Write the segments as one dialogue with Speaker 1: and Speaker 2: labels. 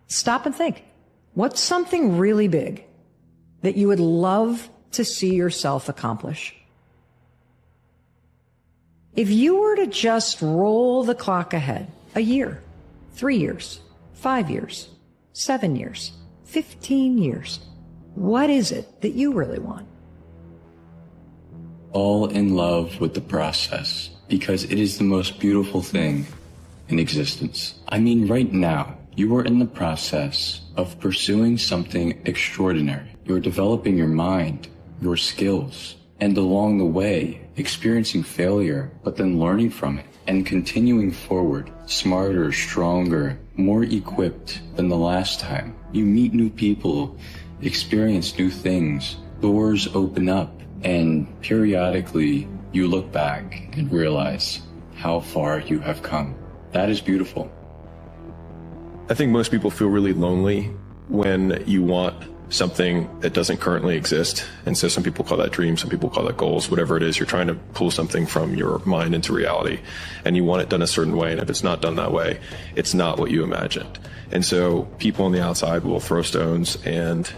Speaker 1: Stop and think. What's something really big that you would love to see yourself accomplish? If you were to just roll the clock ahead a year, 3 years, 5 years, 7 years, 15 years, what is it that you really want?
Speaker 2: Fall in love with the process, because it is the most beautiful thing in existence. I mean, right now, you are in the process of pursuing something extraordinary. You're developing your mind, your skills, and along the way, experiencing failure, but then learning from it and continuing forward, smarter, stronger, more equipped than the last time. You meet new people, experience new things, doors open up, and periodically you look back and realize how far you have come. That is beautiful.
Speaker 3: I think most people feel really lonely when you want something that doesn't currently exist. And so some people call that dreams, some people call that goals, whatever it is. You're trying to pull something from your mind into reality, and you want it done a certain way. And if it's not done that way, it's not what you imagined. And so people on the outside will throw stones and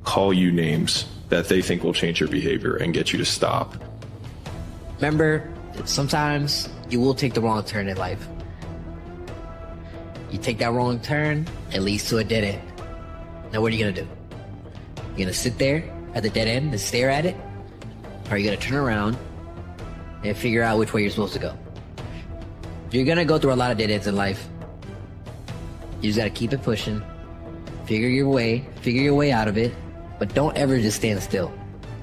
Speaker 3: call you names that they think will change your behavior and get you to stop.
Speaker 4: Remember, sometimes you will take the wrong turn in life. You take that wrong turn, it leads to a dead end. Now what are you gonna do? You're gonna sit there at the dead end and stare at it? Or are you gonna turn around and figure out which way you're supposed to go? You're gonna go through a lot of dead ends in life. You just gotta keep it pushing, figure your way out of it, but don't ever just stand still.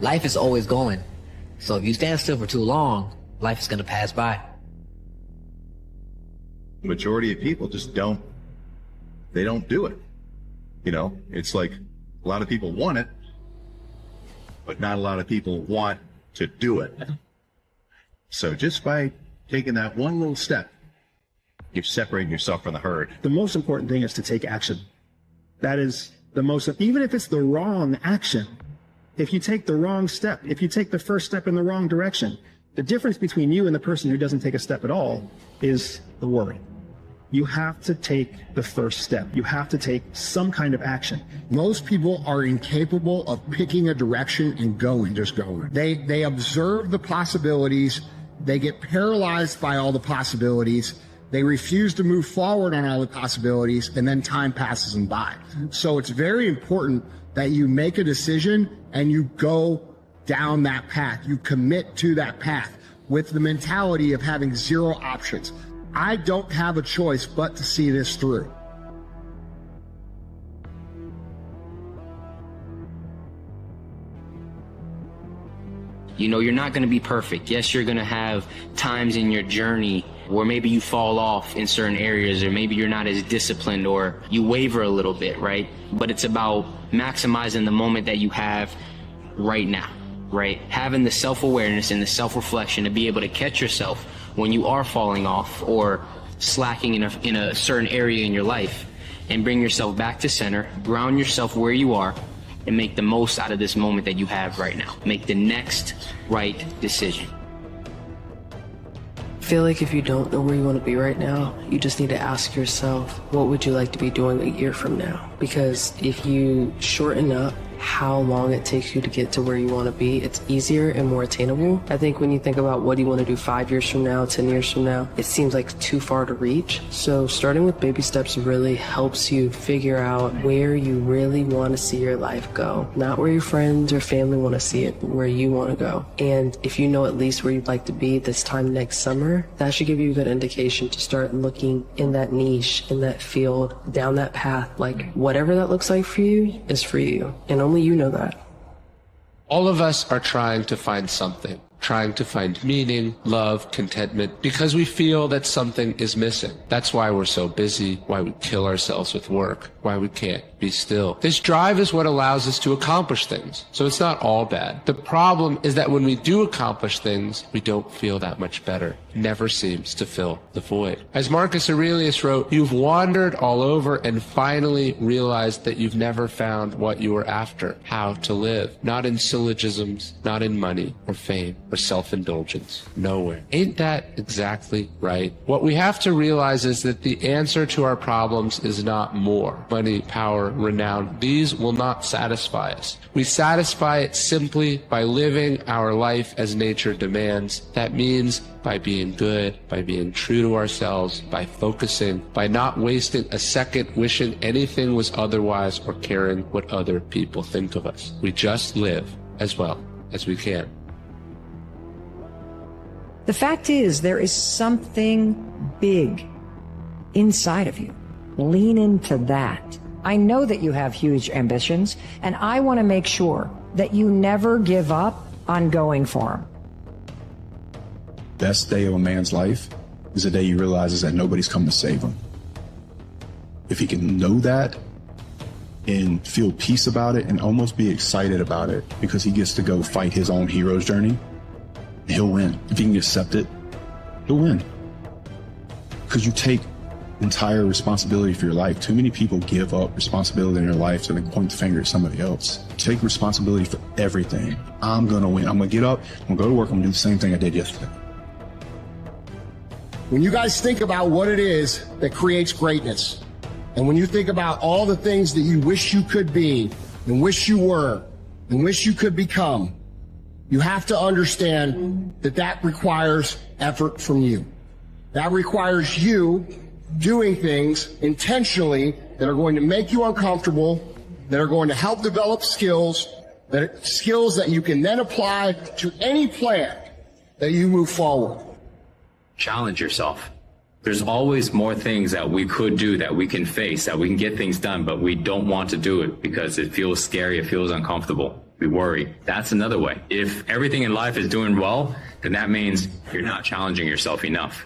Speaker 4: Life is always going. So if you stand still for too long, life is gonna pass by.
Speaker 5: The majority of people just don't do it. You know, it's like a lot of people want it, but not a lot of people want to do it. So just by taking that one little step, you're separating yourself from the herd.
Speaker 6: The most important thing is to take action. That is the most, even if it's the wrong action, if you take the wrong step, if you take the first step in the wrong direction, the difference between you and the person who doesn't take a step at all is the worry. You have to take the first step. You have to take some kind of action.
Speaker 7: Most people are incapable of picking a direction and just going. They observe the possibilities. They get paralyzed by all the possibilities. They refuse to move forward on all the possibilities, and then time passes them by. So it's very important that you make a decision and you go down that path. You commit to that path with the mentality of having zero options. I don't have a choice but to see this through.
Speaker 8: You know, you're not going to be perfect. Yes, you're going to have times in your journey where maybe you fall off in certain areas, or maybe you're not as disciplined, or you waver a little bit, right? But it's about maximizing the moment that you have right now, right? Having the self-awareness and the self-reflection to be able to catch yourself when you are falling off or slacking in a certain area in your life, and bring yourself back to center, ground yourself where you are, and make the most out of this moment that you have right now. Make the next right decision.
Speaker 9: I feel like if you don't know where you want to be right now, you just need to ask yourself, what would you like to be doing a year from now? Because if you shorten up how long it takes you to get to where you want to be, it's easier and more attainable. I think when you think about what do you want to do 5 years from now, 10 years from now, it seems like too far to reach. So starting with baby steps really helps you figure out where you really want to see your life go. Not where your friends or family want to see it, but where you want to go. And if you know at least where you'd like to be this time next summer, that should give you a good indication to start looking in that niche, in that field, down that path. Like whatever that looks like for you is for you. And only you know that.
Speaker 10: All of us are trying to find something, trying to find meaning, love, contentment, because we feel that something is missing. That's why we're so busy, why we kill ourselves with work, why we can't be still. This drive is what allows us to accomplish things, so it's not all bad. The problem is that when we do accomplish things, we don't feel that much better. It never seems to fill the void. As Marcus Aurelius wrote, you've wandered all over and finally realized that you've never found what you were after, how to live. Not in syllogisms, not in money or fame, but or self-indulgence? Nowhere. Ain't that exactly right? What we have to realize is that the answer to our problems is not more. Money, power, renown. These will not satisfy us. We satisfy it simply by living our life as nature demands. That means by being good, by being true to ourselves, by focusing, by not wasting a second wishing anything was otherwise or caring what other people think of us. We just live as well as we can.
Speaker 1: The fact is, there is something big inside of you. Lean into that. I know that you have huge ambitions, and I want to make sure that you never give up on going for them.
Speaker 11: Best day of a man's life is the day he realizes that nobody's coming to save him. If he can know that and feel peace about it and almost be excited about it because he gets to go fight his own hero's journey, he'll win. If he can accept it, he'll win. Because you take entire responsibility for your life. Too many people give up responsibility in their life so they can point the finger at somebody else. Take responsibility for everything. I'm going to win. I'm going to get up, I'm going to go to work, I'm going to do the same thing I did yesterday.
Speaker 7: When you guys think about what it is that creates greatness, and when you think about all the things that you wish you could be, and wish you were, and wish you could become, you have to understand that that requires effort from you. That requires you doing things intentionally that are going to make you uncomfortable, that are going to help develop skills that you can then apply to any plan that you move forward.
Speaker 12: Challenge yourself. There's always more things that we could do, that we can face, that we can get things done, but we don't want to do it because it feels scary, it feels uncomfortable. We worry. That's another way. If everything in life is doing well, then that means you're not challenging yourself enough.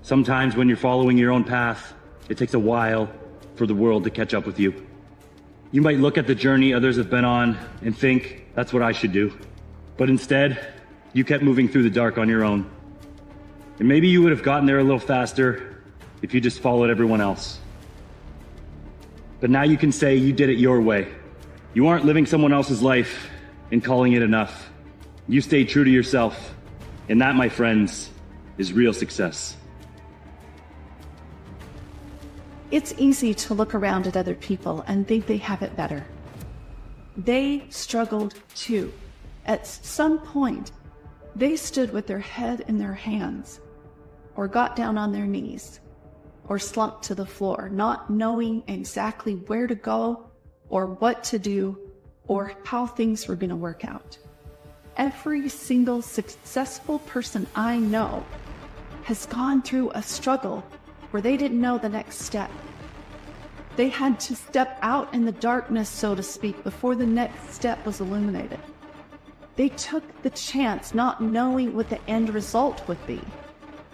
Speaker 13: Sometimes when you're following your own path, it takes a while for the world to catch up with you. You might look at the journey others have been on and think, that's what I should do. But instead, you kept moving through the dark on your own. And maybe you would have gotten there a little faster if you just followed everyone else. But now you can say you did it your way. You aren't living someone else's life and calling it enough. You stayed true to yourself. And that, my friends, is real success.
Speaker 14: It's easy to look around at other people and think they have it better. They struggled too. At some point, they stood with their head in their hands, or got down on their knees, or slumped to the floor, not knowing exactly where to go, or what to do, or how things were going to work out. Every single successful person I know has gone through a struggle where they didn't know the next step. They had to step out in the darkness, so to speak, before the next step was illuminated. They took the chance not knowing what the end result would be.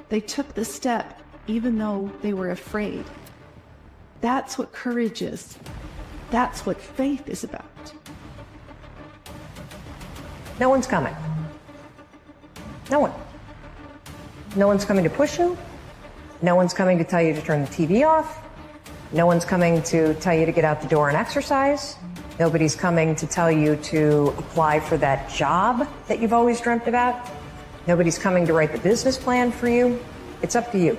Speaker 14: They took the step even though they were afraid. That's what courage is. That's what faith is about.
Speaker 1: No one's coming. No one. No one's coming to push you. No one's coming to tell you to turn the TV off. No one's coming to tell you to get out the door and exercise. Nobody's coming to tell you to apply for that job that you've always dreamt about. Nobody's coming to write the business plan for you. It's up to you.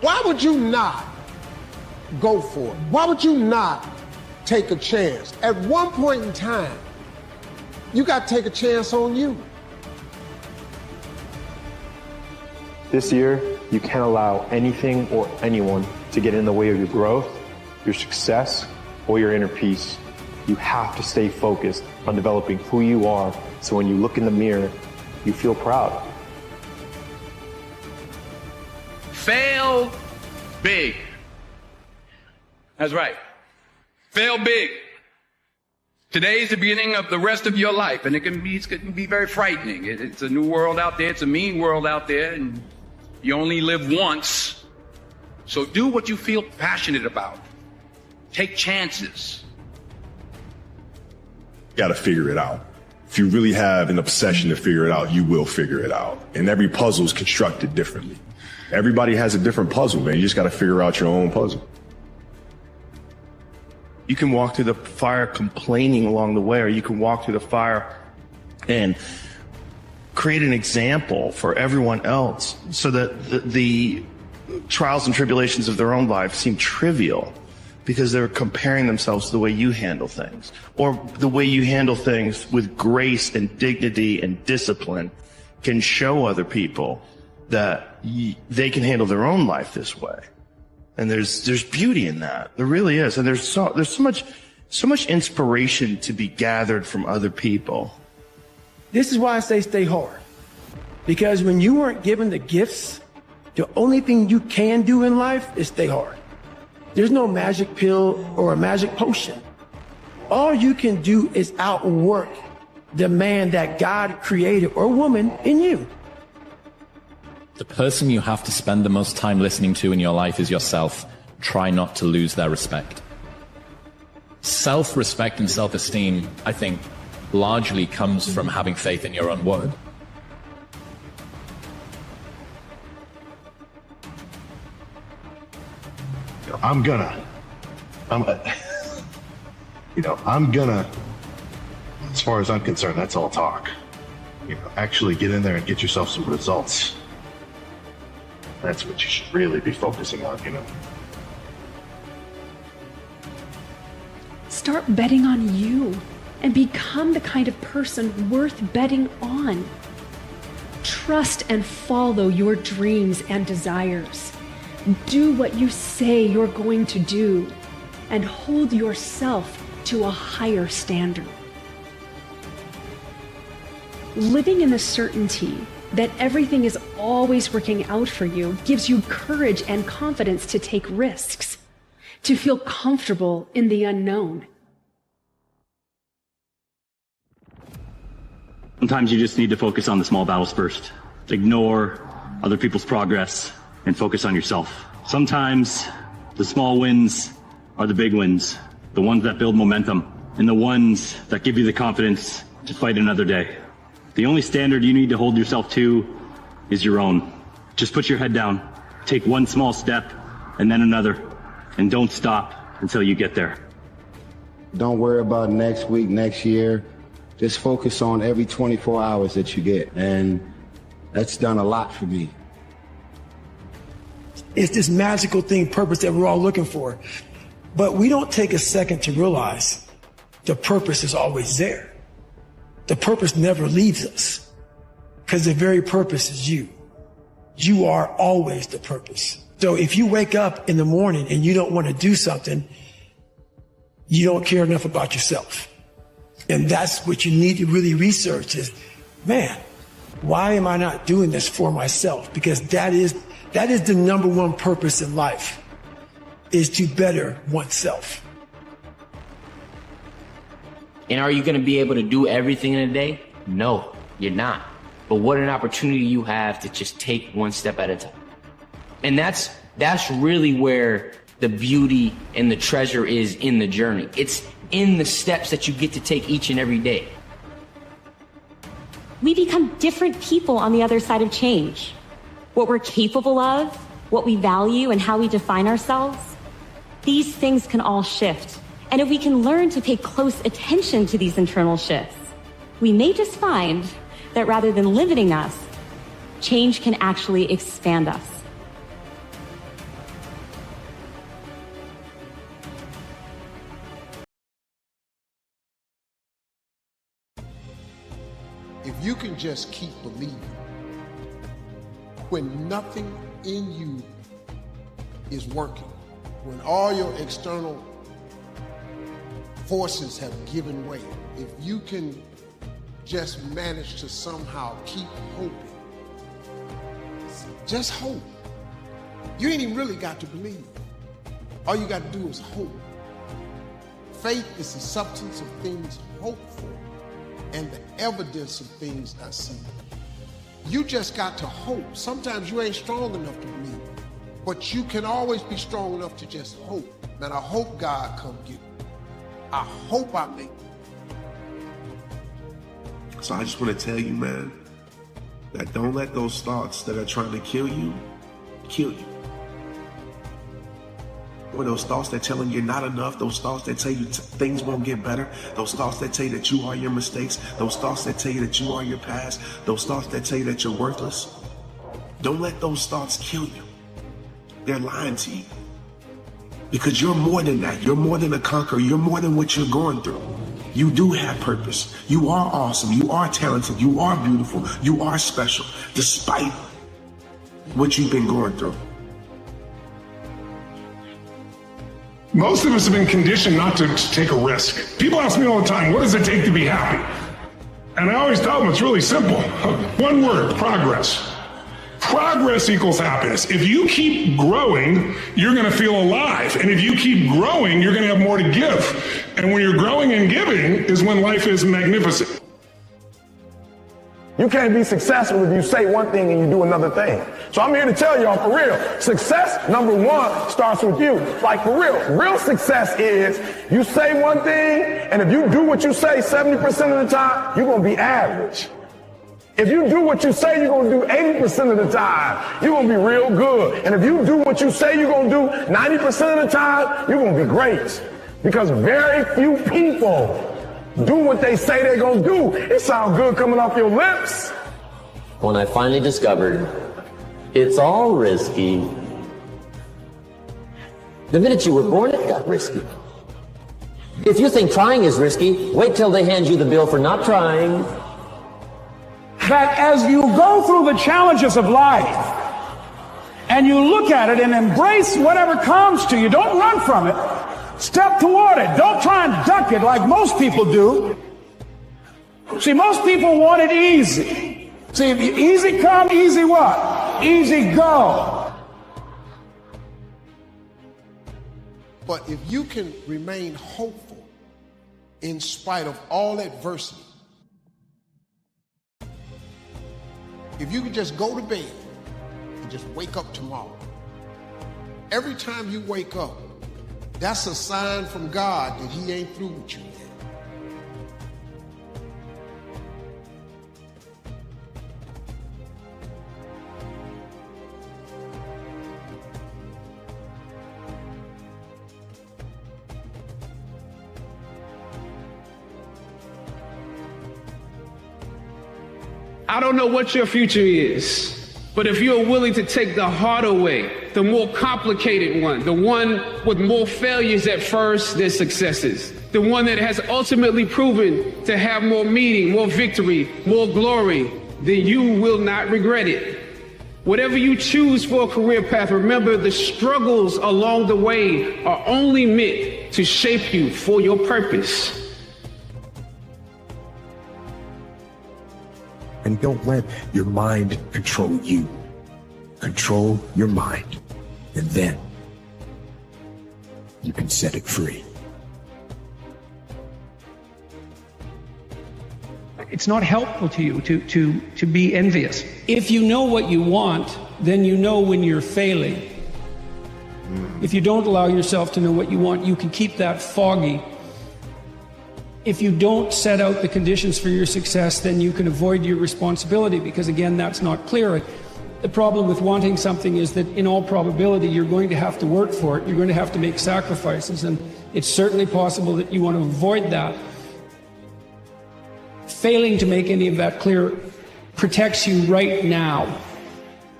Speaker 7: Why would you not go for it? Why would you not take a chance? At one point in time, you got to take a chance on you.
Speaker 3: This year, you can't allow anything or anyone to get in the way of your growth, your success, or your inner peace. You have to stay focused on developing who you are, so when you look in the mirror, you feel proud.
Speaker 15: Fail big. That's right. Fail big. Today's the beginning of the rest of your life, and it can be very frightening. It's a new world out there. It's a mean world out there, and you only live once. So do what you feel passionate about. Take chances.
Speaker 11: got to figure it out. If you really have an obsession to figure it out, you will figure it out. And every puzzle is constructed differently. Everybody has a different puzzle, man. You just got to figure out your own puzzle.
Speaker 16: You can walk through the fire complaining along the way, or you can walk through the fire and create an example for everyone else so that the trials and tribulations of their own life seem trivial because they're comparing themselves to the way you handle things, or the way you handle things with grace and dignity and discipline can show other people that they can handle their own life this way. And there's beauty in that. There really is. And there's so much inspiration to be gathered from other people.
Speaker 17: This is why I say stay hard. Because when you weren't given the gifts, the only thing you can do in life is stay hard. There's no magic pill or a magic potion. All you can do is outwork the man that God created, or woman, in you.
Speaker 18: The person you have to spend the most time listening to in your life is yourself. Try not to lose their respect. Self-respect and self-esteem, I think, largely comes from having faith in your own word.
Speaker 5: I'm gonna, as far as I'm concerned, that's all talk. Actually get in there and get yourself some results. That's what you should really be focusing on,
Speaker 19: Start betting on you and become the kind of person worth betting on. Trust and follow your dreams and desires. Do what you say you're going to do and hold yourself to a higher standard. Living in the certainty that everything is always working out for you gives you courage and confidence to take risks, to feel comfortable in the unknown.
Speaker 13: Sometimes you just need to focus on the small battles first. Ignore other people's progress and focus on yourself. Sometimes the small wins are the big wins, the ones that build momentum, and the ones that give you the confidence to fight another day. The only standard you need to hold yourself to is your own. Just put your head down, take one small step, and then another, and don't stop until you get there.
Speaker 20: Don't worry about next week, next year. Just focus on every 24 hours that you get, and that's done a lot for me.
Speaker 17: It's this magical thing, purpose, that we're all looking for. But we don't take a second to realize the purpose is always there. The purpose never leaves us, because the very purpose is you. You are always the purpose. So if you wake up in the morning and you don't want to do something, you don't care enough about yourself. And that's what you need to really research is, man, why am I not doing this for myself? Because that is the number one purpose in life, is to better oneself.
Speaker 8: And are you going to be able to do everything in a day? No, you're not. But what an opportunity you have to just take one step at a time. And that's really where the beauty and the treasure is in the journey. It's in the steps that you get to take each and every day.
Speaker 21: We become different people on the other side of change. What we're capable of, what we value, and how we define ourselves, these things can all shift. And if we can learn to pay close attention to these internal shifts, we may just find that rather than limiting us, change can actually expand us.
Speaker 22: If you can just keep believing, when nothing in you is working, when all your external forces have given way, if you can just manage to somehow keep hoping, just hope. You ain't even really got to believe. All you got to do is hope. Faith is the substance of things hoped for and the evidence of things not seen. You just got to hope. Sometimes you ain't strong enough to believe, but you can always be strong enough to just hope. Man, I hope God come get me. I hope I make it.
Speaker 2: So I just want to tell you, man, that don't let those thoughts that are trying to kill you. Or those thoughts that telling you you're not enough, those thoughts that tell you things won't get better, those thoughts that tell you that you are your mistakes, those thoughts that tell you that you are your past, those thoughts that tell you that you're worthless. Don't let those thoughts kill you. They're lying to you. Because you're more than that. You're more than a conqueror. You're more than what you're going through. You do have purpose. You are awesome. You are talented. You are beautiful. You are special, despite what you've been going through.
Speaker 4: Most of us have been conditioned not to take a risk. People ask me all the time, what does it take to be happy? And I always tell them it's really simple. One word, progress. Progress equals happiness. If you keep growing, you're going to feel alive. And if you keep growing, you're going to have more to give. And when you're growing and giving is when life is magnificent.
Speaker 23: You can't be successful if you say one thing and you do another thing. So I'm here to tell y'all for real, success, number one, starts with you. Like for real. Real success is you say one thing, and if you do what you say 70% of the time, you're going to be average. If you do what you say you're going to do 80% of the time, you're going to be real good. And if you do what you say you're going to do 90% of the time, you're going to be great. Because very few people do what they say they're going to do. It sounds good coming off your lips.
Speaker 24: When I finally discovered it's all risky, the minute you were born, it got risky. If you think trying is risky, wait till they hand you the bill for not trying.
Speaker 25: That as you go through the challenges of life and you look at it and embrace whatever comes to you, don't run from it. Step toward it. Don't try and duck it like most people do. See, most people want it easy. See, easy come, easy what? Easy go.
Speaker 22: But if you can remain hopeful in spite of all adversity, if you can just go to bed and just wake up tomorrow, every time you wake up, that's a sign from God that He ain't through with you yet.
Speaker 15: I don't know what your future is, but if you're willing to take the harder way, the more complicated one, the one with more failures at first than successes, the one that has ultimately proven to have more meaning, more victory, more glory, then you will not regret it. Whatever you choose for a career path, remember the struggles along the way are only meant to shape you for your purpose.
Speaker 26: And don't let your mind control you. Control your mind, and then you can set it free.
Speaker 27: It's not helpful to you to be envious. If you know what you want, then you know when you're failing. If you don't allow yourself to know what you want, you can keep that foggy. If you don't set out the conditions for your success, then you can avoid your responsibility, because again, that's not clear. The problem with wanting something is that in all probability, you're going to have to work for it. You're going to have to make sacrifices, and it's certainly possible that you want to avoid that. Failing to make any of that clear protects you right now,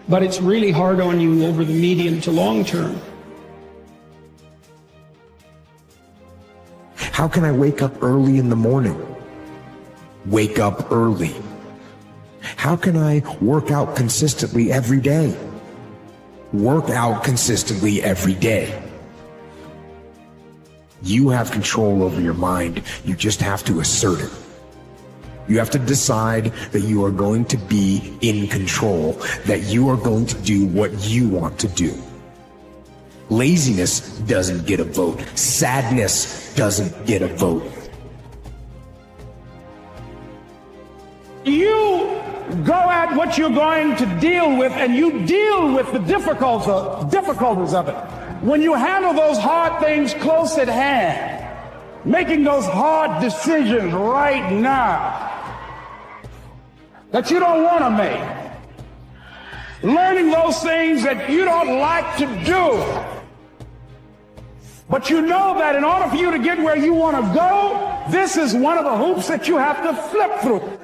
Speaker 27: but it's really hard on you over the medium to long term.
Speaker 26: How can I wake up early in the morning? Wake up early. How can I work out consistently every day? Work out consistently every day. You have control over your mind. You just have to assert it. You have to decide that you are going to be in control, that you are going to do what you want to do. Laziness doesn't get a vote. Sadness doesn't get a vote.
Speaker 25: You go at what you're going to deal with, and you deal with the difficulties of it. When you handle those hard things close at hand, making those hard decisions right now, that you don't want to make. Learning those things that you don't like to do. But you know that in order for you to get where you want to go, this is one of the hoops that you have to flip through.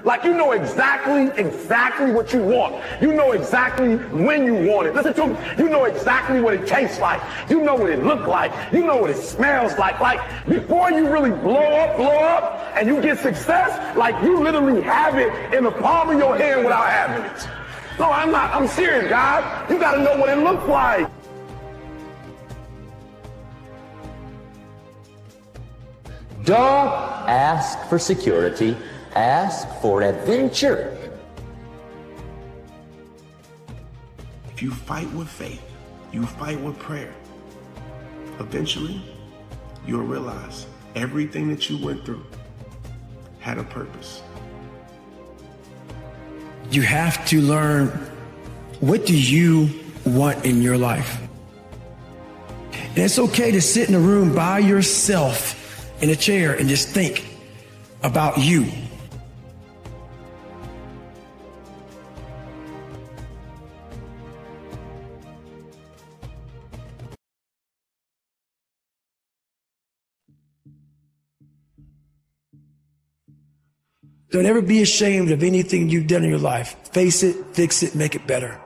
Speaker 23: Like you know exactly what you want. You know exactly when you want it. Listen to me. You know exactly what it tastes like. You know what it looks like. You know what it smells like. Like before you really blow up, and you get success, like you literally have it in the palm of your hand without having it. No, I'm serious, guys. You gotta know what it looks like.
Speaker 24: Don't ask for security. Ask for adventure.
Speaker 2: If you fight with faith, you fight with prayer, eventually you'll realize everything that you went through had a purpose.
Speaker 17: You have to learn, what do you want in your life? And it's okay to sit in a room by yourself in a chair and just think about you. Don't ever be ashamed of anything you've done in your life. Face it, fix it, make it better.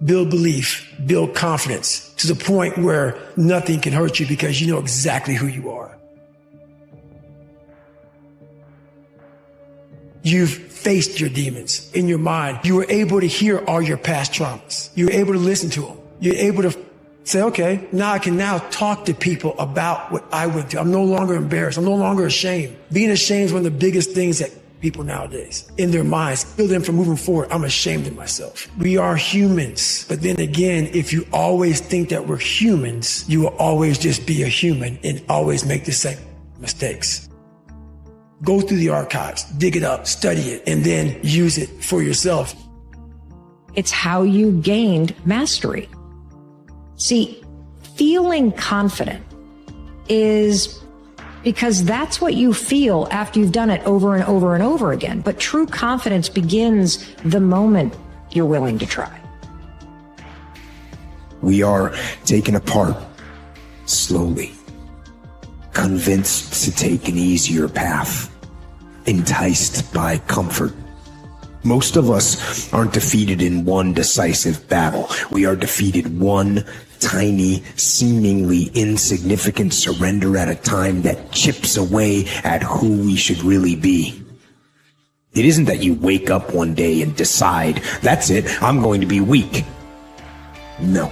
Speaker 17: Build belief, build confidence to the point where nothing can hurt you because you know exactly who you are. You've faced your demons in your mind. You were able to hear all your past traumas. You were able to listen to them. You're able to say, okay, now I can now talk to people about what I went through. I'm no longer embarrassed. I'm no longer ashamed. Being ashamed is one of the biggest things that people nowadays, in their minds, kill them from moving forward. I'm ashamed of myself. We are humans. But then again, if you always think that we're humans, you will always just be a human and always make the same mistakes. Go through the archives, dig it up, study it, and then use it for yourself.
Speaker 1: It's how you gained mastery. See, feeling confident is because that's what you feel after you've done it over and over and over again. But true confidence begins the moment you're willing to try.
Speaker 26: We are taken apart slowly, convinced to take an easier path, enticed by comfort. Most of us aren't defeated in one decisive battle. We are defeated one tiny, seemingly insignificant surrender at a time that chips away at who we should really be. It isn't that you wake up one day and decide, that's it, I'm going to be weak. No.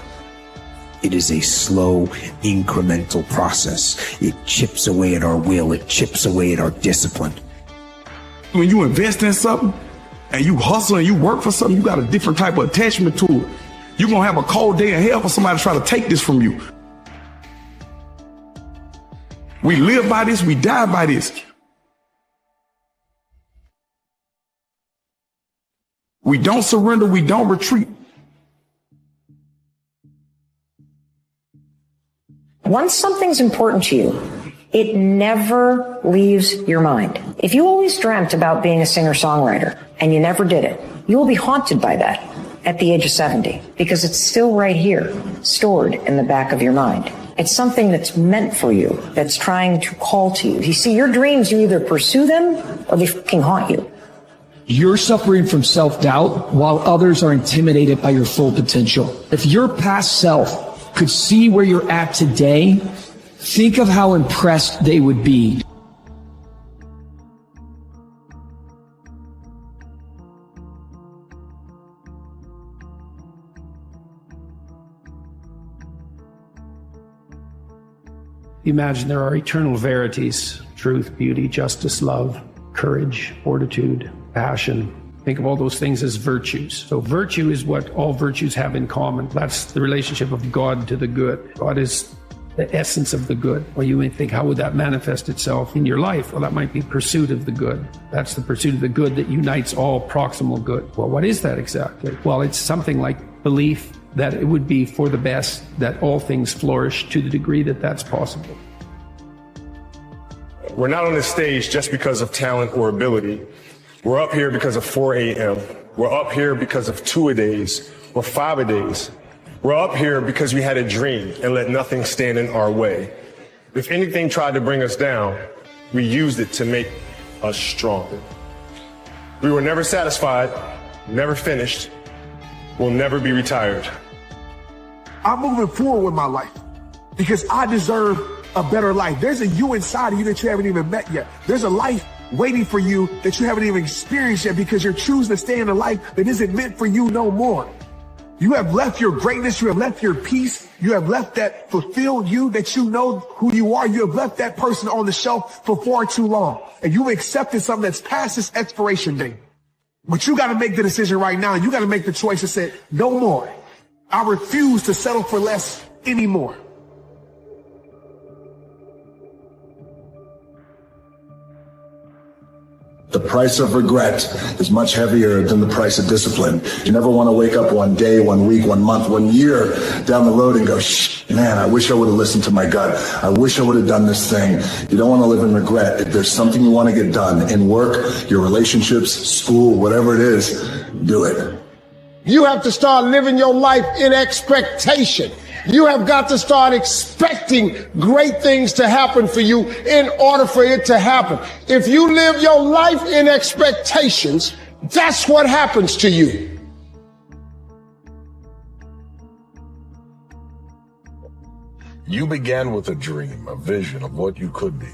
Speaker 26: It is a slow, incremental process. It chips away at our will. It chips away at our discipline.
Speaker 23: When you invest in something and you hustle and you work for something, you got a different type of attachment to it. You're going to have a cold day in hell for somebody to try to take this from you. We live by this, we die by this. We don't surrender, we don't retreat.
Speaker 1: Once something's important to you, it never leaves your mind. If you always dreamt about being a singer-songwriter and you never did it, you will be haunted by that at the age of 70 because it's still right here, stored in the back of your mind. It's something that's meant for you, that's trying to call to you. You see, your dreams, you either pursue them or they fucking haunt you.
Speaker 6: You're suffering from self-doubt while others are intimidated by your full potential. If your past self could see where you're at today, think of how impressed they would be.
Speaker 27: Imagine there are eternal verities: truth, beauty, justice, love, courage, fortitude, passion. Think of all those things as virtues. So virtue is what all virtues have in common. That's the relationship of God to the good. God is the essence of the good. Well, you may think, how would that manifest itself in your life? Well, that might be pursuit of the good. That's the pursuit of the good that unites all proximal good. Well, what is that exactly? Well, it's something like belief that it would be for the best, that all things flourish to the degree that that's possible.
Speaker 23: We're not on this stage just because of talent or ability. We're up here because of 4 a.m. We're up here because of 2-a-days or 5-a-days. We're up here because we had a dream and let nothing stand in our way. If anything tried to bring us down, we used it to make us stronger. We were never satisfied, never finished, will never be retired.
Speaker 22: I'm moving forward with my life because I deserve a better life. There's a you inside of you that you haven't even met yet. There's a life waiting for you that you haven't even experienced yet because you're choosing to stay in a life that isn't meant for you no more. You have left your greatness. You have left your peace. You have left that fulfilled you that you know who you are. You have left that person on the shelf for far too long. And you've accepted something that's past its expiration date. But you got to make the decision right now. You got to make the choice to say, no more. I refuse to settle for less anymore.
Speaker 3: The price of regret is much heavier than the price of discipline. You never want to wake up one day, 1 week, 1 month, 1 year down the road and go, man, I wish I would have listened to my gut. I wish I would have done this thing. You don't want to live in regret. If there's something you want to get done in work, your relationships, school, whatever it is, do it.
Speaker 22: You have to start living your life in expectation. You have got to start expecting great things to happen for you in order for it to happen. If you live your life in expectations, that's what happens to you.
Speaker 7: You began with a dream, a vision of what you could be.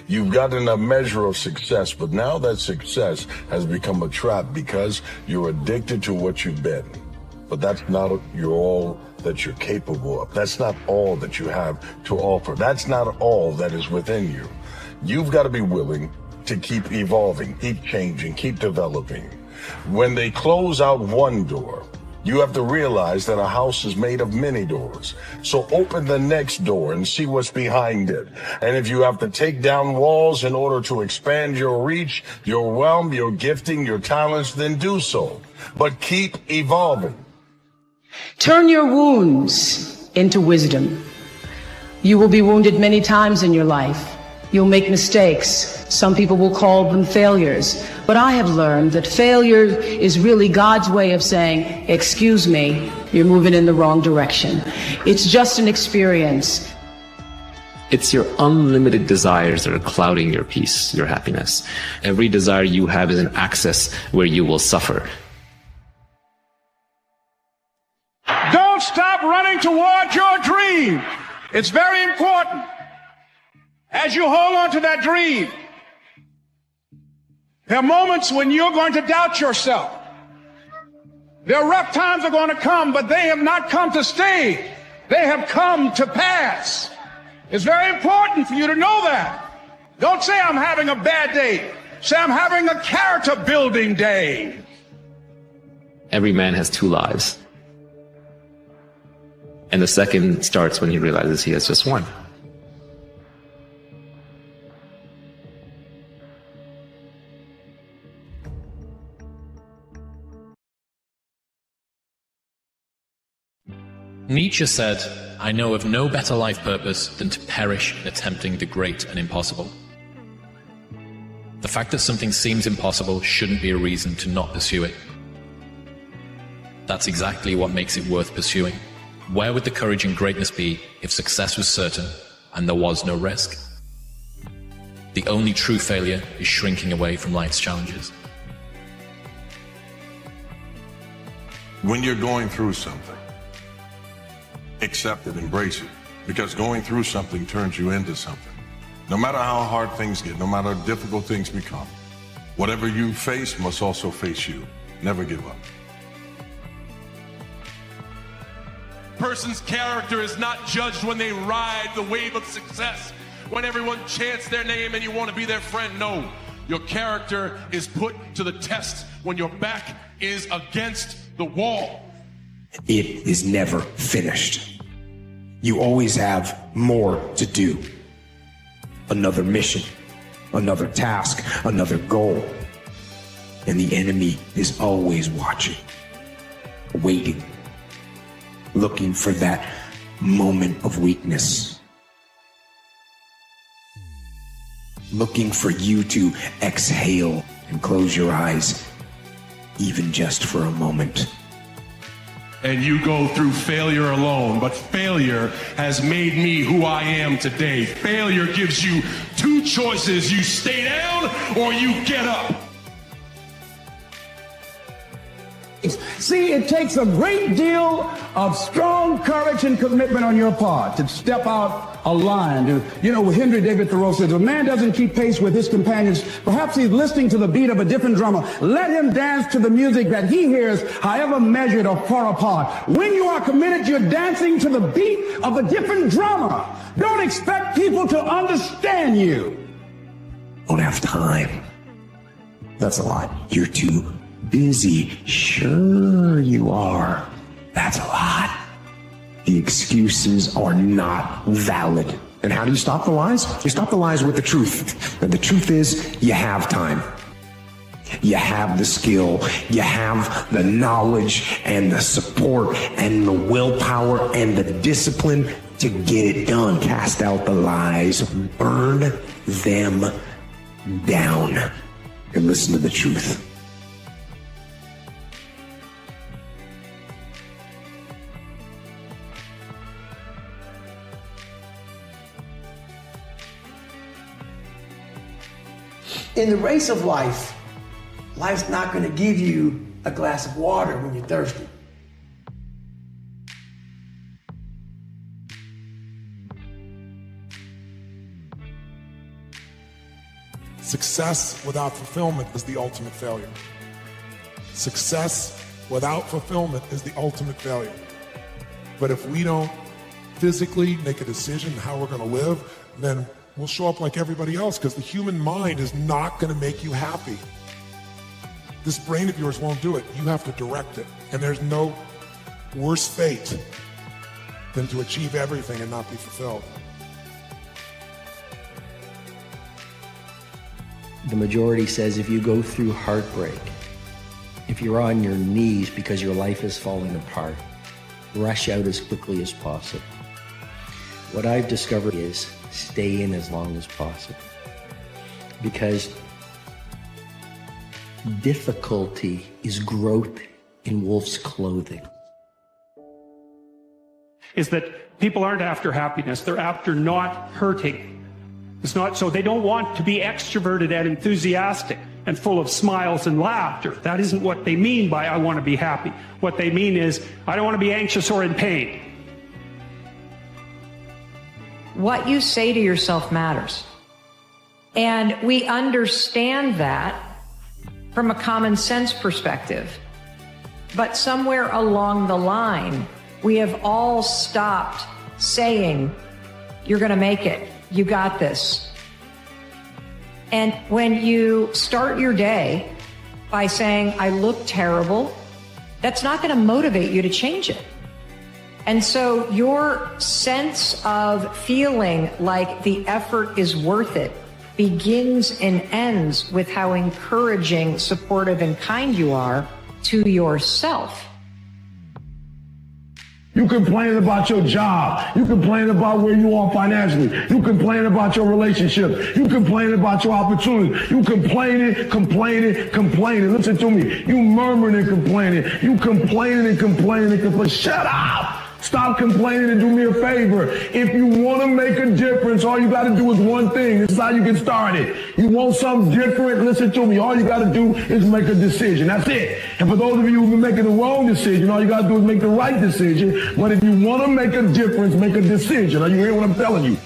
Speaker 7: You've gotten a measure of success, but now that success has become a trap because you're addicted to what you've been. But that's not all that you're capable of. That's not all that you have to offer. That's not all that is within you. You've got to be willing to keep evolving, keep changing, keep developing. When they close out one door, you have to realize that a house is made of many doors. So open the next door and see what's behind it. And if you have to take down walls in order to expand your reach, your realm, your gifting, your talents, then do so. But keep evolving.
Speaker 9: Turn your wounds into wisdom. You will be wounded many times in your life. You'll make mistakes. Some people will call them failures. But I have learned that failure is really God's way of saying, excuse me, you're moving in the wrong direction. It's just an experience.
Speaker 10: It's your unlimited desires that are clouding your peace, your happiness. Every desire you have is an access where you will suffer.
Speaker 25: Don't stop running toward your dream. It's very important. As you hold on to that dream, there are moments when you're going to doubt yourself. There are rough times are going to come, but they have not come to stay. They have come to pass. It's very important for you to know that. Don't say I'm having a bad day. Say I'm having a character building day.
Speaker 10: Every man has two lives. And the second starts when he realizes he has just one.
Speaker 18: Nietzsche said, I know of no better life purpose than to perish in attempting the great and impossible. The fact that something seems impossible shouldn't be a reason to not pursue it. That's exactly what makes it worth pursuing. Where would the courage and greatness be if success was certain and there was no risk? The only true failure is shrinking away from life's challenges.
Speaker 7: When you're going through something, accept it, embrace it, because going through something turns you into something. No matter how hard things get, no matter how difficult things become, whatever you face must also face you. Never give up.
Speaker 11: Person's character is not judged when they ride the wave of success, when everyone chants their name and you want to be their friend. No, your character is put to the test when your back is against the wall.
Speaker 26: It is never finished. You always have more to do. Another mission, another task, another goal. And the enemy is always watching, waiting, looking for that moment of weakness. looking for you to exhale and close your eyes, even just for a moment.
Speaker 11: And you go through failure alone, but failure has made me who I am today. Failure gives you two choices. You stay down or you get up.
Speaker 25: See, it takes a great deal of strong courage and commitment on your part to step out a line. Henry David Thoreau says, if a man doesn't keep pace with his companions, perhaps he's listening to the beat of a different drummer. Let him dance to the music that he hears, however measured or far apart. When you are committed, you're dancing to the beat of a different drummer. Don't expect people to understand you.
Speaker 26: Don't have time. That's a lot. You're too busy. Sure you are. That's a lot. The excuses are not valid. And how do you stop the lies? You stop the lies with the truth. And the truth is, you have time. You have the skill. You have the knowledge and the support and the willpower and the discipline to get it done. Cast out the lies. Burn them down. And listen to the truth.
Speaker 17: In the race of life, life's not going to give you a glass of water when you're thirsty.
Speaker 4: Success without fulfillment is the ultimate failure. Success without fulfillment is the ultimate failure. But if we don't physically make a decision how we're going to live, then we'll show up like everybody else, because the human mind is not going to make you happy. This brain of yours won't do it. You have to direct it. And there's no worse fate than to achieve everything and not be fulfilled.
Speaker 5: The majority says if you go through heartbreak, if you're on your knees because your life is falling apart, rush out as quickly as possible. What I've discovered is stay in as long as possible, because difficulty is growth in wolf's clothing.
Speaker 27: Is that people aren't after happiness, they're after not hurting. It's not so they don't want to be extroverted and enthusiastic and full of smiles and laughter. That isn't what they mean by I want to be happy. What they mean is I don't want to be anxious or in pain.
Speaker 1: What you say to yourself matters. And we understand that from a common sense perspective. But somewhere along the line, we have all stopped saying, you're going to make it. You got this. And when you start your day by saying, I look terrible, that's not going to motivate you to change it. And so your sense of feeling like the effort is worth it begins and ends with how encouraging, supportive, and kind you are to yourself.
Speaker 23: You complain about your job. You complain about where you are financially. You complain about your relationship. You complain about your opportunity. You complaining. Listen to me. You murmuring and complaining. You complaining. Shut up. Stop complaining and do me a favor. If you want to make a difference, all you got to do is one thing. This is how you get started. You want something different? Listen to me. All you got to do is make a decision. That's it. And for those of you who've been making the wrong decision, all you got to do is make the right decision. But if you want to make a difference, make a decision. Are you hearing what I'm telling you?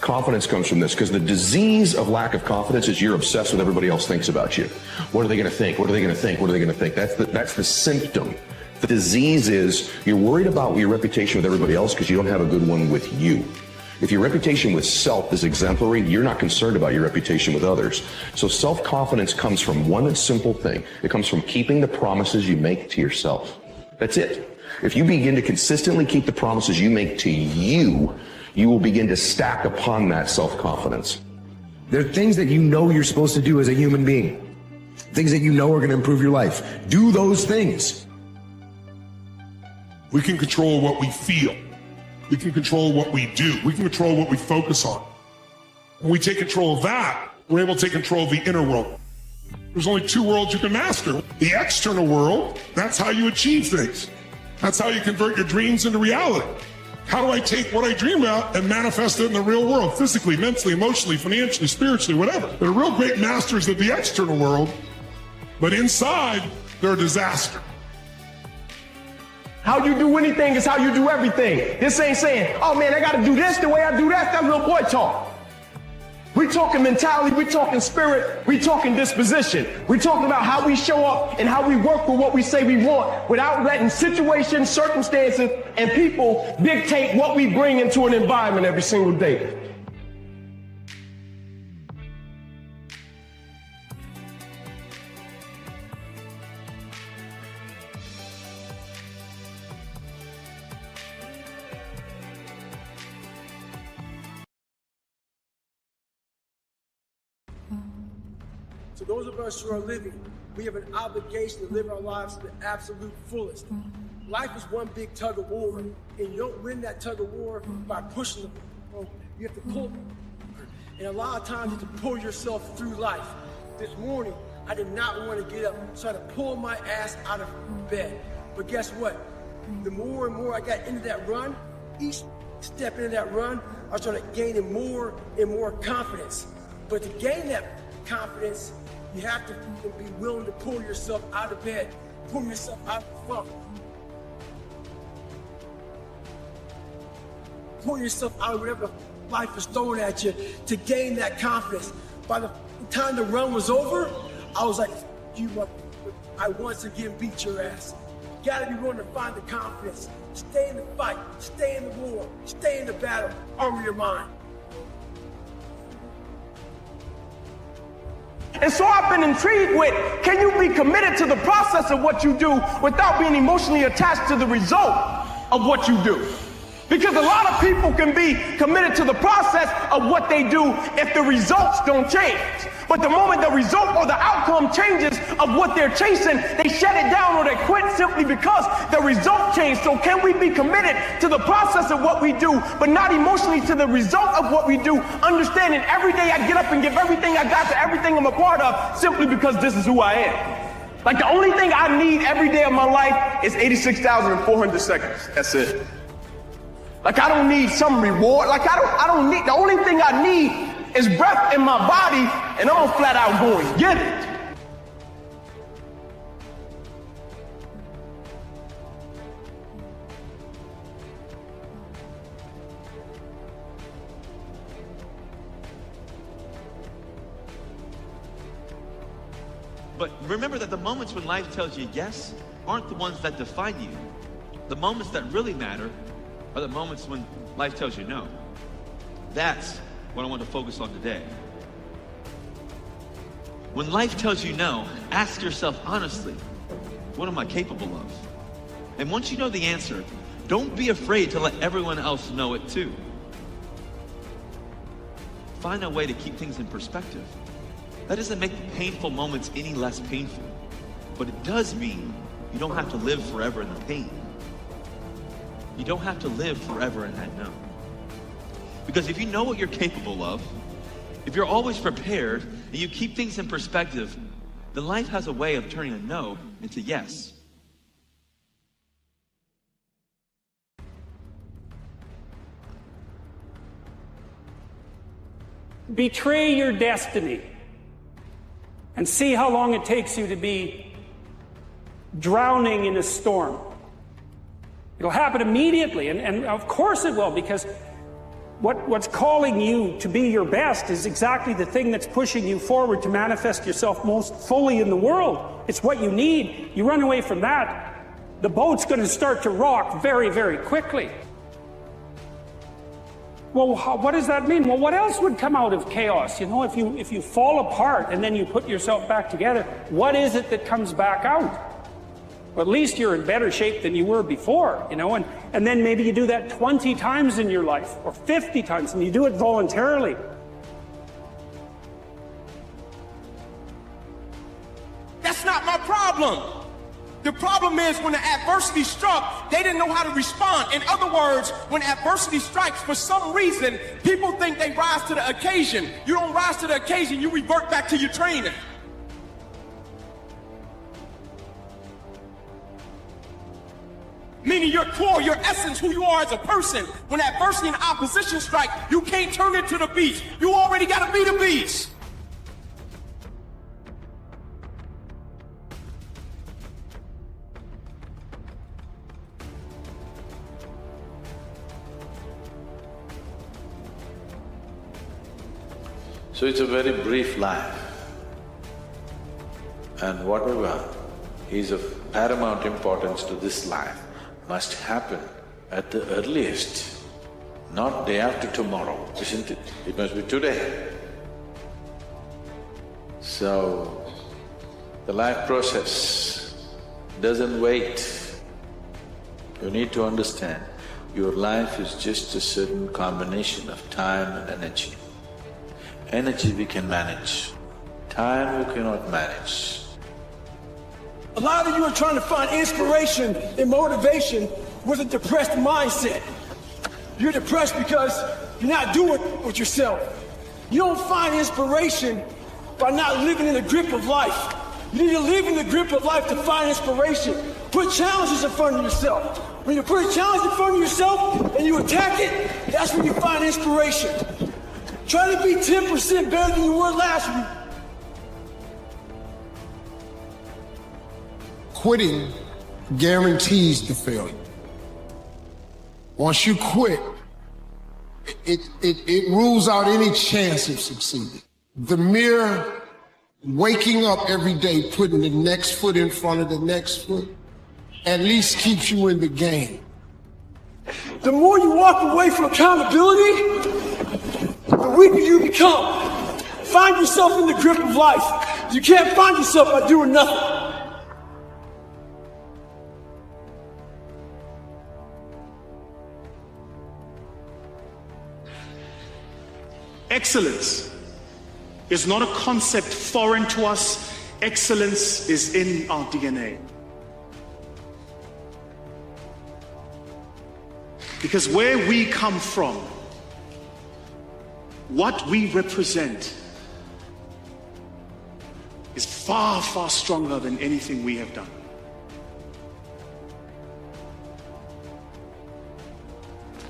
Speaker 12: Confidence comes from this, because the disease of lack of confidence is you're obsessed with everybody else thinks about you. What are they going to think? What are they going to think? What are they going to think? That's the symptom. The disease is you're worried about your reputation with everybody else because you don't have a good one with you. If your reputation with self is exemplary, you're not concerned about your reputation with others. So self-confidence comes from one simple thing. It comes from keeping the promises you make to yourself. That's it. If you begin to consistently keep the promises you make to you, you will begin to stack upon that self-confidence.
Speaker 26: There are things that you know you're supposed to do as a human being. Things that you know are going to improve your life. Do those things.
Speaker 4: We can control what we feel. We can control what we do. We can control what we focus on. When we take control of that, we're able to take control of the inner world. There's only two worlds you can master. The external world, that's how you achieve things. That's how you convert your dreams into reality. How do I take what I dream about and manifest it in the real world, physically, mentally, emotionally, financially, spiritually, whatever? They're real great masters of the external world, but inside, they're a disaster.
Speaker 23: How you do anything is how you do everything. This ain't saying, oh man, I gotta do this the way I do that. That's little boy talk. We talking mentality, we talking spirit, we talking disposition. We talking about how we show up and how we work for what we say we want without letting situations, circumstances, and people dictate what we bring into an environment every single day.
Speaker 17: To those of us who are living, we have an obligation to live our lives to the absolute fullest. Life is one big tug of war, and you don't win that tug of war by pushing the boat. You have to pull. And a lot of times you have to pull yourself through life. This morning, I did not want to get up, so I had to pull my ass out of bed. But guess what? The more and more I got into that run, each step into that run, I started gaining more and more confidence. But to gain that confidence, you have to be willing to pull yourself out of bed, pull yourself out of the funk. Pull yourself out of whatever life is throwing at you to gain that confidence. By the time the run was over, I was like, you motherfucker, I once again beat your ass. You gotta be willing to find the confidence. Stay in the fight, stay in the war, stay in the battle, armor your mind.
Speaker 23: And so I've been intrigued with, can you be committed to the process of what you do without being emotionally attached to the result of what you do? Because a lot of people can be committed to the process of what they do if the results don't change. But the moment the result or the outcome changes of what they're chasing, they shut it down or they quit simply because the result changed. So can we be committed to the process of what we do, but not emotionally to the result of what we do, understanding every day I get up and give everything I got to everything I'm a part of simply because this is who I am. Like the only thing I need every day of my life is 86,400 seconds. That's it. Like I don't need some reward. Like I don't need, the only thing I need is breath in my body, and I'm flat out going to get it.
Speaker 8: But remember that the moments when life tells you yes aren't the ones that define you. The moments that really matter are the moments when life tells you no. That's what I want to focus on today. When life tells you no, ask yourself honestly, what am I capable of? And once you know the answer, don't be afraid to let everyone else know it too. Find a way to keep things in perspective. That doesn't make the painful moments any less painful, but it does mean you don't have to live forever in the pain. You don't have to live forever in that no. Because if you know what you're capable of, if you're always prepared and you keep things in perspective, then life has a way of turning a no into yes.
Speaker 27: Betray your destiny and see how long it takes you to be drowning in a storm. It'll happen immediately, and of course it will, because what's calling you to be your best is exactly the thing that's pushing you forward to manifest yourself most fully in the world. It's what you need. You run away from that, the boat's going to start to rock very, very quickly. Well, what does that mean? Well, what else would come out of chaos? You know, if you fall apart and then you put yourself back together, what is it that comes back out? Well, at least you're in better shape than you were before, you know, and then maybe you do that 20 times in your life, or 50 times, and you do it voluntarily.
Speaker 23: That's not my problem.
Speaker 13: The problem is when the adversity struck, they didn't know how to respond. In other words, when adversity strikes, for some reason, people think they rise to the occasion. You don't rise to the occasion, you revert back to your training. Meaning your core, your essence, who you are as a person. When adversity and opposition strike, you can't turn into the beast. You already gotta be the beast.
Speaker 14: So it's a very brief life, and whatever is of paramount importance to this life must happen at the earliest, not day after tomorrow, isn't it? It must be today. So, the life process doesn't wait. You need to understand, your life is just a certain combination of time and energy. Energy we can manage, time we cannot manage.
Speaker 17: A lot of you are trying to find inspiration and motivation with a depressed mindset. You're depressed because you're not doing it with yourself. You don't find inspiration by not living in the grip of life. You need to live in the grip of life to find inspiration. Put challenges in front of yourself. When you put a challenge in front of yourself and you attack it, that's when you find inspiration. Try to be 10% better than you were last week.
Speaker 22: Quitting guarantees the failure. Once you quit, it rules out any chance of succeeding. The mere waking up every day, putting the next foot in front of the next foot, at least keeps you in the game.
Speaker 17: The more you walk away from accountability, the weaker you become. Find yourself in the grip of life. You can't find yourself by doing nothing.
Speaker 15: Excellence is not a concept foreign to us. Excellence is in our DNA. Because where we come from, what we represent is far, far stronger than anything we have done.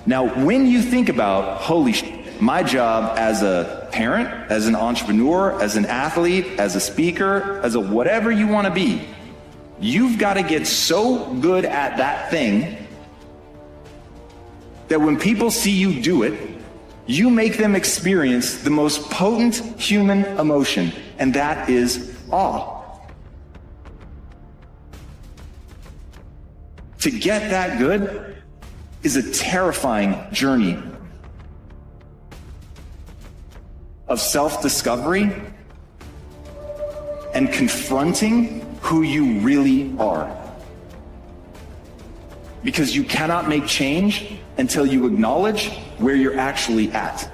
Speaker 16: Now, when you think about, holy shit, my job as a parent, as an entrepreneur, as an athlete, as a speaker, as a whatever you want to be, you've got to get so good at that thing that when people see you do it, you make them experience the most potent human emotion, and that is awe. To get that good is a terrifying journey of self-discovery and confronting who you really are. Because you cannot make change until you acknowledge where you're actually at.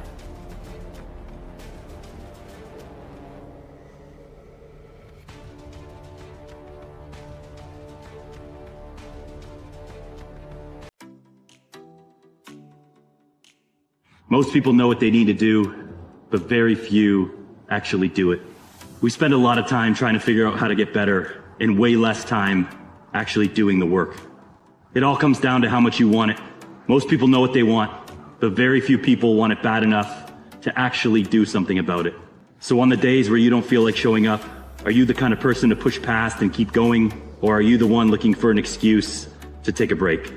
Speaker 19: Most people know what they need to do, but very few actually do it. We spend a lot of time trying to figure out how to get better and way less time actually doing the work. It all comes down to how much you want it. Most people know what they want, but very few people want it bad enough to actually do something about it. So on the days where you don't feel like showing up, are you the kind of person to push past and keep going, or are you the one looking for an excuse to take a break?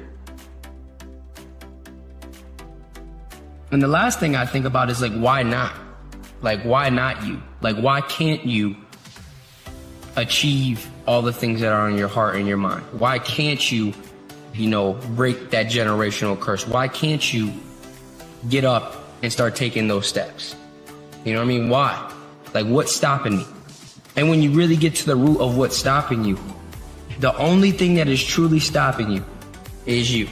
Speaker 20: And the last thing I think about is like, why not? Like, why not you? Like, why can't you achieve all the things that are in your heart and your mind? Why can't you, break that generational curse? Why can't you get up and start taking those steps? You know what I mean? Why? Like, what's stopping me? And when you really get to the root of what's stopping you, the only thing that is truly stopping you is you,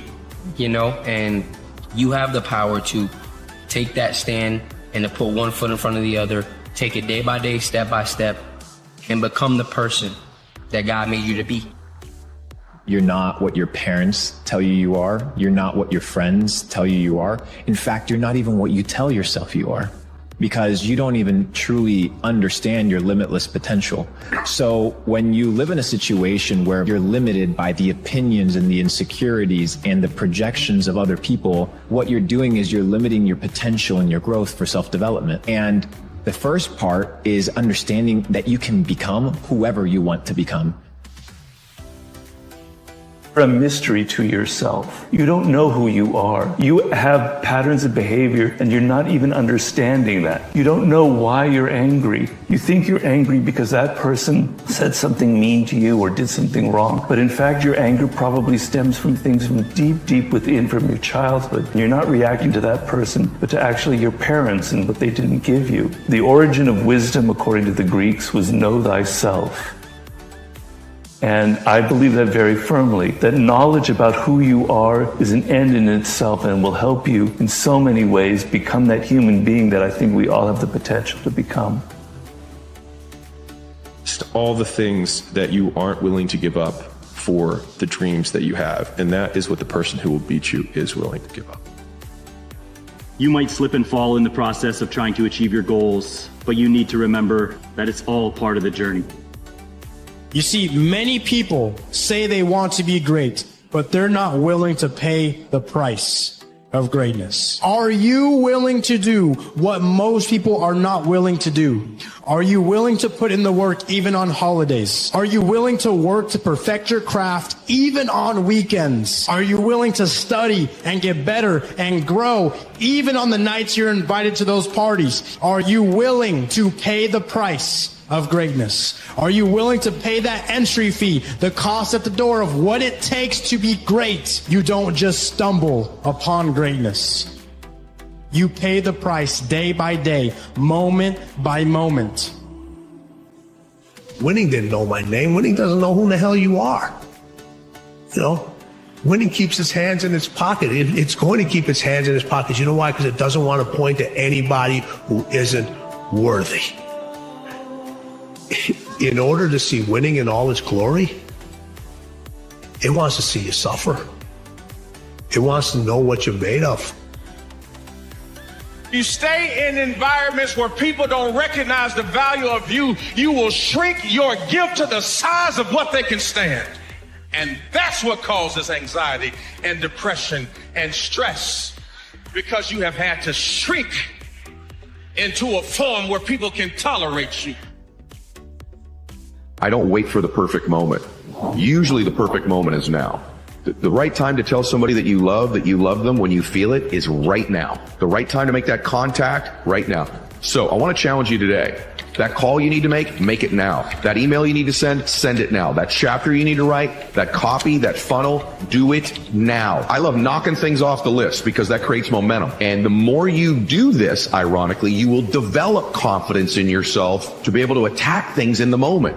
Speaker 20: and you have the power to take that stand and to put one foot in front of the other, take it day by day, step by step, and become the person that God made you to be.
Speaker 2: You're not what your parents tell you you are. You're not what your friends tell you you are. In fact, you're not even what you tell yourself you are, because you don't even truly understand your limitless potential. So when you live in a situation where you're limited by the opinions and the insecurities and the projections of other people, what you're doing is you're limiting your potential and your growth for self-development. And the first part is understanding that you can become whoever you want to become.
Speaker 3: You're a mystery to yourself. You don't know who you are. You have patterns of behavior and you're not even understanding that. You don't know why you're angry. You think you're angry because that person said something mean to you or did something wrong. But in fact, your anger probably stems from things from deep, deep within, from your childhood. You're not reacting to that person, but to actually your parents and what they didn't give you. The origin of wisdom, according to the Greeks, was know thyself. And I believe that very firmly, that knowledge about who you are is an end in itself and will help you in so many ways become that human being that I think we all have the potential to become.
Speaker 12: Just all the things that you aren't willing to give up for the dreams that you have. And that is what the person who will beat you is willing to give up.
Speaker 19: You might slip and fall in the process of trying to achieve your goals, but you need to remember that it's all part of the journey.
Speaker 6: You see, many people say they want to be great, but they're not willing to pay the price of greatness. Are you willing to do what most people are not willing to do? Are you willing to put in the work even on holidays? Are you willing to work to perfect your craft even on weekends? Are you willing to study and get better and grow even on the nights you're invited to those parties? Are you willing to pay the price of greatness? Are you willing to pay that entry fee, the cost at the door of what it takes to be great? You don't just stumble upon greatness. You pay the price day by day, moment by moment.
Speaker 9: Winning didn't know my name. Winning doesn't know who the hell you are. You know, winning keeps its hands in its pocket. It's going to keep its hands in its pockets. You know why? Because it doesn't want to point to anybody who isn't worthy. In order to see winning in all its glory, it wants to see you suffer. It wants to know what you're made of.
Speaker 10: You stay in environments where people don't recognize the value of you, you will shrink your gift to the size of what they can stand. And that's what causes anxiety and depression and stress, because you have had to shrink into a form where people can tolerate you.
Speaker 12: I don't wait for the perfect moment. Usually the perfect moment is now. The right time to tell somebody that you love them when you feel it is right now. The right time to make that contact, right now. So I want to challenge you today. That call you need to make it now. That email you need to send it now. That chapter you need to write, that copy, that funnel, do it now. I love knocking things off the list because that creates momentum. And the more you do this, ironically, you will develop confidence in yourself to be able to attack things in the moment.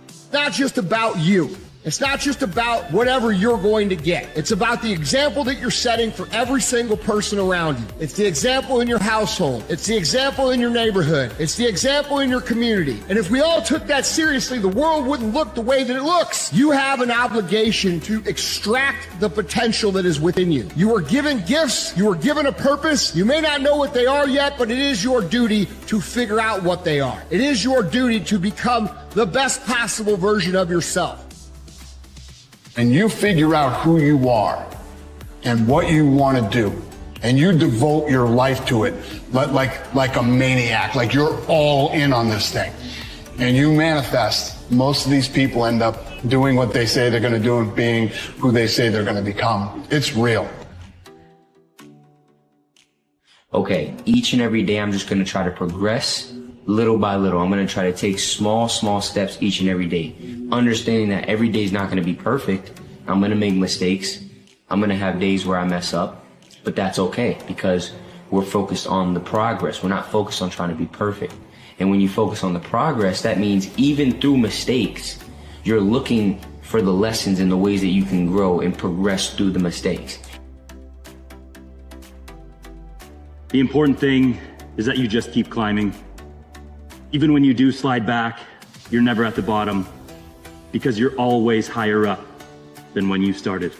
Speaker 21: It's not just about you. It's not just about whatever you're going to get. It's about the example that you're setting for every single person around you. It's the example in your household. It's the example in your neighborhood. It's the example in your community. And if we all took that seriously, the world wouldn't look the way that it looks. You have an obligation to extract the potential that is within you. You are given gifts. You are given a purpose. You may not know what they are yet, but it is your duty to figure out what they are. It is your duty to become the best possible version of yourself.
Speaker 24: And you figure out who you are and what you want to do, and you devote your life to it like a maniac, like you're all in on this thing, and you manifest, most of these people end up doing what they say they're going to do and being who they say they're going to become. It's real.
Speaker 20: Okay, each and every day I'm just going to try to progress little by little. I'm going to try to take small steps each and every day, understanding that every day is not going to be perfect. I'm going to make mistakes. I'm going to have days where I mess up, but that's okay because we're focused on the progress. We're not focused on trying to be perfect. And when you focus on the progress, that means even through mistakes, you're looking for the lessons and the ways that you can grow and progress through the mistakes.
Speaker 19: The important thing is that you just keep climbing. Even when you do slide back, you're never at the bottom. because you're always higher up than when you started.